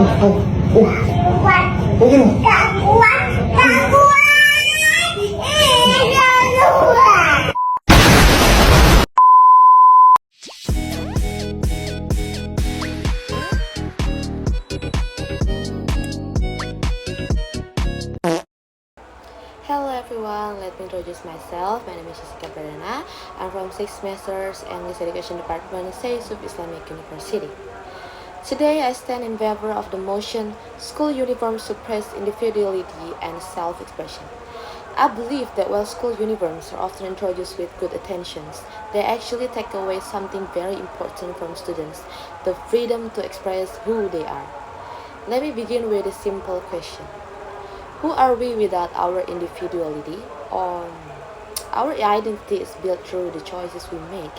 Hello everyone, let me introduce myself. My name is Jesica Pradana. I'm from 6th semesters English Education Department, Seysouf Islamic University. Today I stand in favor of the motion school uniforms suppress individuality and self-expression. I believe that while school uniforms are often introduced with good intentions, they actually take away something very important from students, the freedom to express who they are. Let me begin with a simple question. Who are we without our individuality? Our identity is built through the choices we make,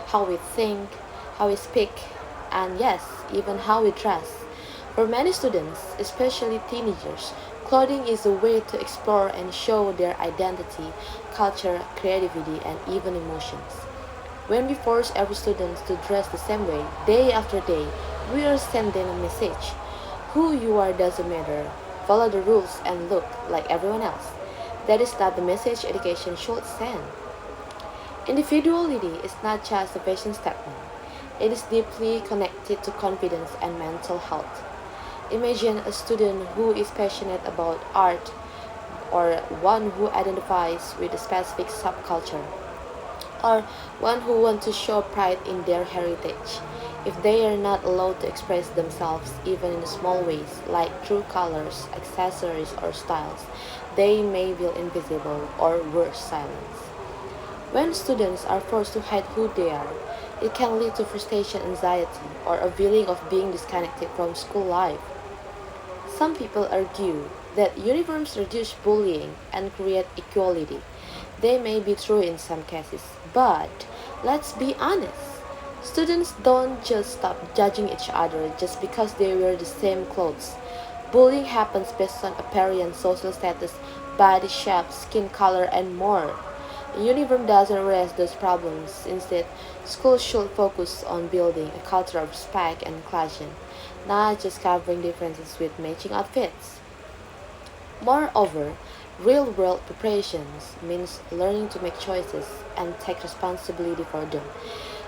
how we think, how we speak, and yes, even how we dress. For many students, especially teenagers, clothing is a way to explore and show their identity, culture, creativity, and even emotions. When we force every student to dress the same way, day after day, we are sending a message. Who you are doesn't matter. Follow the rules and look like everyone else. That is not the message education should send. Individuality is not just a fashion statement. It is deeply connected to confidence and mental health. Imagine a student who is passionate about art or one who identifies with a specific subculture or one who wants to show pride in their heritage. If they are not allowed to express themselves even in small ways, like through colors, accessories, or styles, they may feel invisible or worse, silence. When students are forced to hide who they are, it can lead to frustration, anxiety, or a feeling of being disconnected from school life. Some people argue that uniforms reduce bullying and create equality. They may be true in some cases, but let's be honest. Students don't just stop judging each other just because they wear the same clothes. Bullying happens based on appearance, social status, body shape, skin color, and more. A uniform doesn't erase those problems. Instead, schools should focus on building a culture of respect and inclusion, not just covering differences with matching outfits. Moreover, real world preparations means learning to make choices and take responsibility for them.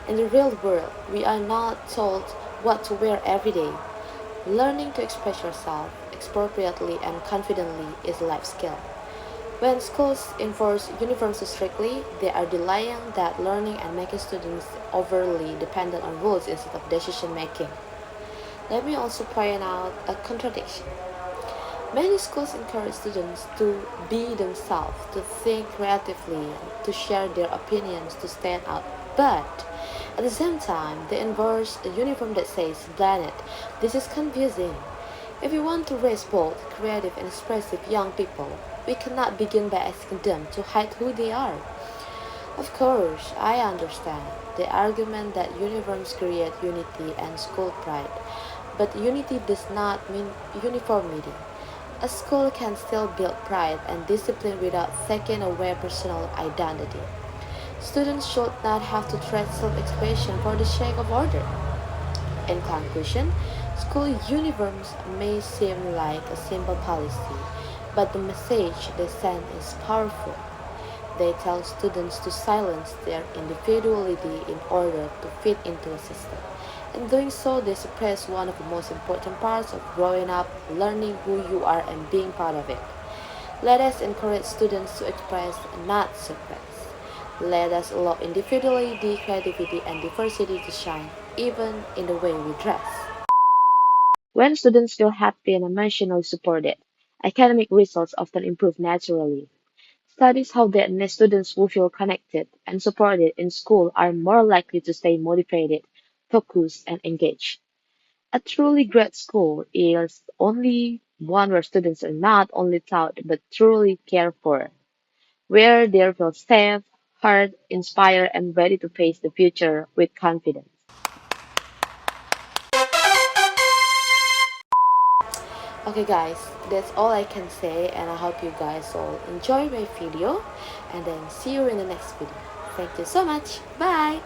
In the real world, we are not told what to wear every day. Learning to express yourself appropriately and confidently is a life skill. When schools enforce uniforms strictly, they are delaying that learning and making students overly dependent on rules instead of decision making. Let me also point out a contradiction. Many schools encourage students to be themselves, to think creatively, to share their opinions, to stand out. But at the same time, they enforce a uniform that says blend it. This is confusing. If we want to raise bold, creative, and expressive young people, we cannot begin by asking them to hide who they are. Of course, I understand the argument that uniforms create unity and school pride, but unity does not mean uniformity. A school can still build pride and discipline without taking away personal identity. Students should not have to tread self-expression for the sake of order. In conclusion, school uniforms may seem like a simple policy, but the message they send is powerful. They tell students to silence their individuality in order to fit into a system. In doing so, they suppress one of the most important parts of growing up, learning who you are and being part of it. Let us encourage students to express, not suppress. Let us allow individuality, creativity, and diversity to shine, even in the way we dress. When students feel happy and emotionally supported, academic results often improve naturally. Studies show that students who feel connected and supported in school are more likely to stay motivated, focused, and engaged. A truly great school is only one where students are not only taught but truly cared for, where they feel safe, heard, inspired, and ready to face the future with confidence. Okay guys, that's all I can say and I hope you guys all enjoy my video and then see you in the next video. Thank you so much. Bye!